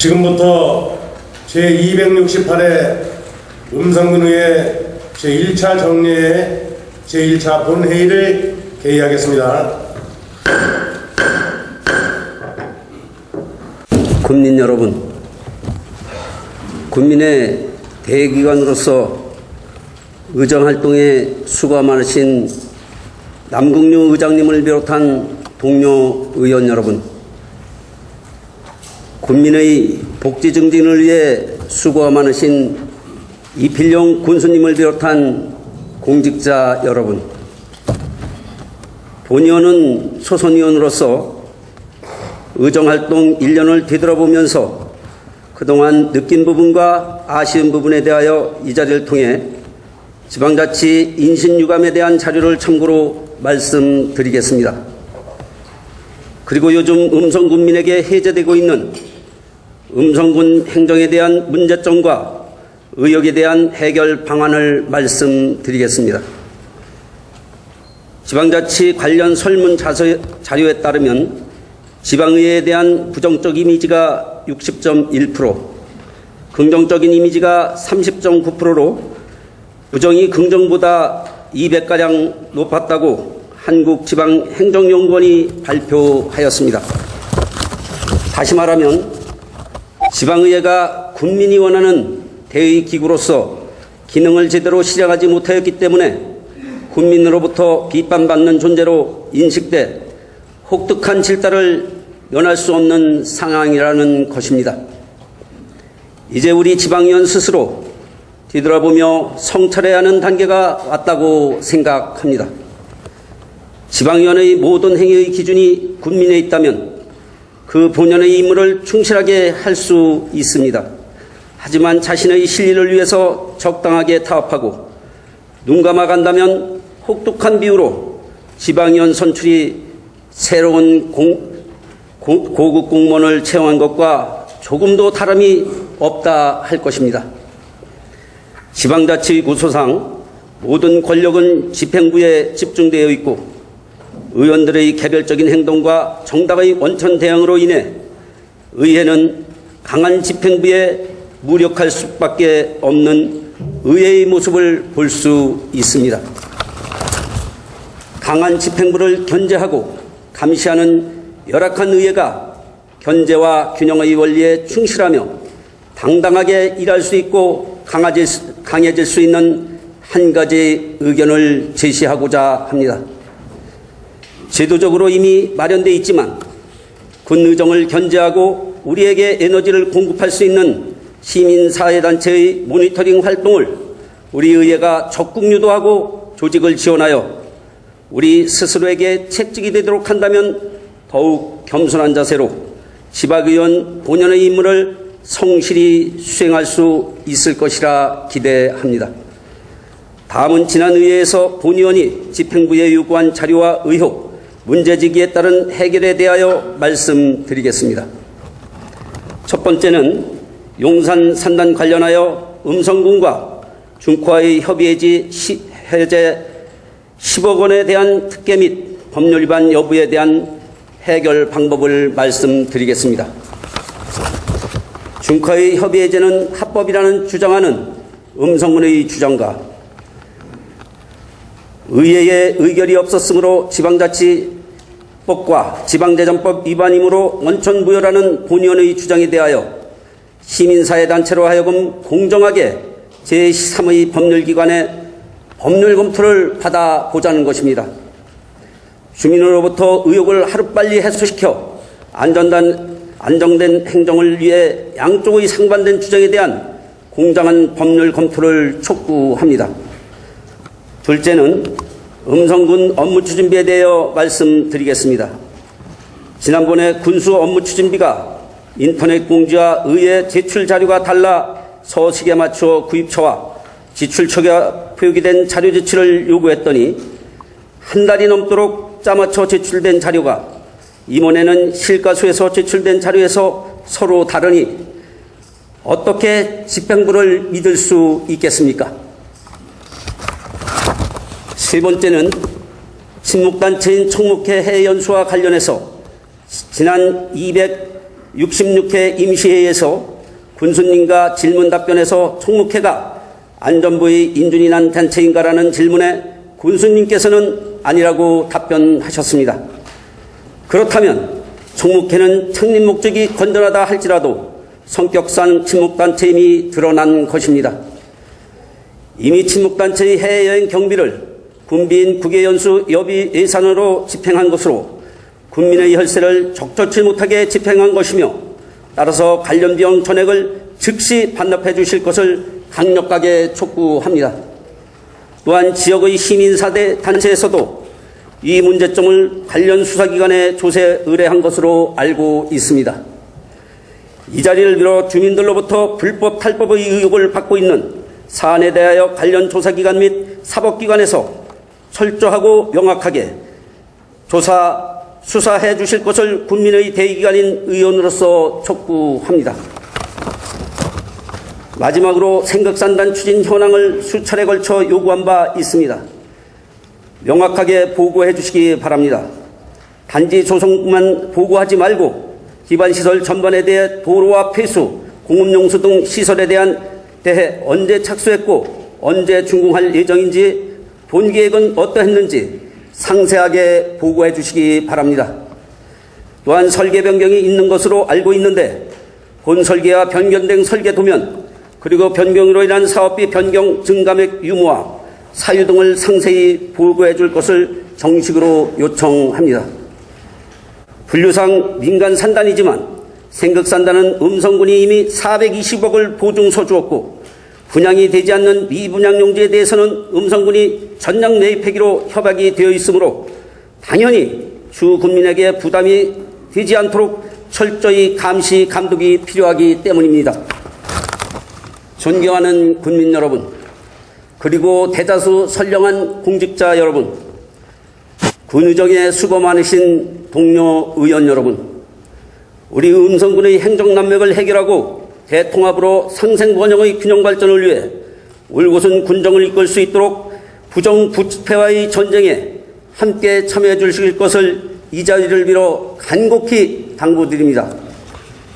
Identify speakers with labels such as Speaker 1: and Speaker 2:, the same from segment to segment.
Speaker 1: 지금부터 제268회 음성군의회 제1차 정례회 제1차 본회의를 개의하겠습니다.
Speaker 2: 국민 여러분, 국민의 대기관으로서 의정활동에 수고가 많으신 남궁류 의장님을 비롯한 동료 의원 여러분, 국민의 복지 증진을 위해 수고가 많으신 이필용 군수님을 비롯한 공직자 여러분, 본의원은 소선의원으로서 의정활동 1년을 되돌아보면서 그동안 느낀 부분과 아쉬운 부분에 대하여 이 자리를 통해 지방자치 인신유감에 대한 자료를 참고로 말씀드리겠습니다. 그리고 요즘 음성군민에게 해제되고 있는 음성군 행정에 대한 문제점과 의혹에 대한 해결 방안을 말씀드리겠습니다. 지방자치 관련 설문 자료에 따르면 지방의회에 대한 부정적 이미지가 60.1%, 긍정적인 이미지가 30.9%로 부정이 긍정보다 200가량 높았다고 한국지방행정연구원이 발표하였습니다. 다시 말하면 지방의회가 국민이 원하는 대의기구로서 기능을 제대로 실행하지 못하였기 때문에 국민으로부터 비판받는 존재로 인식돼 혹독한 질타를 면할 수 없는 상황이라는 것입니다. 이제 우리 지방의원 스스로 뒤돌아보며 성찰해야 하는 단계가 왔다고 생각합니다. 지방의원의 모든 행위의 기준이 국민에 있다면 그 본연의 임무를 충실하게 할 수 있습니다. 하지만 자신의 실리를 위해서 적당하게 타협하고 눈 감아간다면 혹독한 비유로 지방의원 선출이 새로운 고급 공무원을 채용한 것과 조금도 다름이 없다 할 것입니다. 지방자치 구조상 모든 권력은 집행부에 집중되어 있고 의원들의 개별적인 행동과 정당의 원천 대응으로 인해 의회는 강한 집행부에 무력할 수밖에 없는 의회의 모습을 볼 수 있습니다. 강한 집행부를 견제하고 감시하는 열악한 의회가 견제와 균형의 원리에 충실하며 당당하게 일할 수 있고 강해질 수 있는 한 가지 의견을 제시하고자 합니다. 제도적으로 이미 마련되어 있지만 군 의정을 견제하고 우리에게 에너지를 공급할 수 있는 시민사회단체의 모니터링 활동을 우리 의회가 적극 유도하고 조직을 지원하여 우리 스스로에게 책직이 되도록 한다면 더욱 겸손한 자세로 지방의원 본연의 임무를 성실히 수행할 수 있을 것이라 기대합니다. 다음은 지난 의회에서 본의원이 집행부에 요구한 자료와 의혹, 문제제기에 따른 해결에 대하여 말씀드리겠습니다. 첫 번째는 용산 산단 관련하여 음성군과 중과의 협의해지 해제 10억 원에 대한 특혜 및 법률 위반 여부에 대한 해결 방법을 말씀드리겠습니다. 중과의 협의 해제는 합법이라는 주장하는 음성군의 주장과 의회의 의결이 없었으므로 지방자치법과 지방대전법 위반이므로 원천무효라는 본의원의 주장에 대하여 시민사회단체로 하여금 공정하게 제3의 법률기관의 법률 검토를 받아보자는 것입니다. 주민으로부터 의혹을 하루빨리 해소시켜 안정된 행정을 위해 양쪽의 상반된 주장에 대한 공정한 법률 검토를 촉구합니다. 둘째는 음성군 업무 추진비에 대하여 말씀드리겠습니다. 지난번에 군수 업무 추진비가 인터넷 공지와 의회 제출 자료가 달라 서식에 맞추어 구입처와 지출처가 표기된 자료 제출을 요구했더니 한 달이 넘도록 짜맞춰 제출된 자료가 임원에는 실가수에서 제출된 자료에서 서로 다르니 어떻게 집행부를 믿을 수 있겠습니까? 세 번째는 친목단체인 청목회 해연수와 관련해서 지난 66회 임시회에서 군수님과 질문 답변에서 총무회가 안전부의 인준이 난 단체인가라는 질문에 군수님께서는 아니라고 답변하셨습니다. 그렇다면 총무회는 창립 목적이 건전하다 할지라도 성격상 친목단체임이 드러난 것입니다. 이미 친목단체의 해외여행 경비를 군비인 국외연수 여비 예산으로 집행한 것으로 군민의 혈세를 적절치 못하게 집행한 것이며 따라서 관련 비용 전액을 즉시 반납해 주실 것을 강력하게 촉구합니다. 또한 지역의 시민사대 단체에서도 이 문제점을 관련 수사기관에 조세 의뢰한 것으로 알고 있습니다. 이 자리를 빌어 주민들로부터 불법 탈법의 의혹을 받고 있는 사안에 대하여 관련 조사기관 및 사법기관에서 철저하고 명확하게 수사해 주실 것을 국민의 대의기관인 의원으로서 촉구합니다. 마지막으로 생각산단 추진 현황을 수차례 걸쳐 요구한 바 있습니다. 명확하게 보고해 주시기 바랍니다. 단지 조성만 보고하지 말고 기반시설 전반에 대해 도로와 폐수, 공업용수 등 시설에 대해 언제 착수했고 언제 준공할 예정인지 본 계획은 어떠했는지 상세하게 보고해 주시기 바랍니다. 또한 설계 변경이 있는 것으로 알고 있는데 본 설계와 변경된 설계 도면 그리고 변경으로 인한 사업비 변경 증감액 유무와 사유 등을 상세히 보고해 줄 것을 정식으로 요청합니다. 분류상 민간 산단이지만 생극산단은 음성군이 이미 420억을 보증서 주었고 분양이 되지 않는 미분양 용지에 대해서는 음성군이 전량 매입하기로 협약이 되어 있으므로 당연히 주 군민에게 부담이 되지 않도록 철저히 감시 감독이 필요하기 때문입니다. 존경하는 군민 여러분, 그리고 대다수 선량한 공직자 여러분, 군의정에 수고 많으신 동료 의원 여러분, 우리 음성군의 행정난맥을 해결하고 대통합으로 상생번영의 균형발전을 위해 올곧은 군정을 이끌 수 있도록 부정부패와의 전쟁에 함께 참여해 주실 것을 이 자리를 빌어 간곡히 당부드립니다.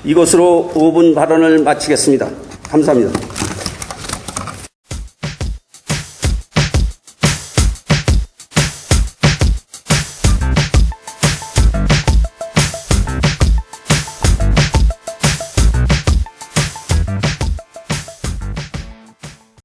Speaker 2: 이것으로 5분 발언을 마치겠습니다. 감사합니다.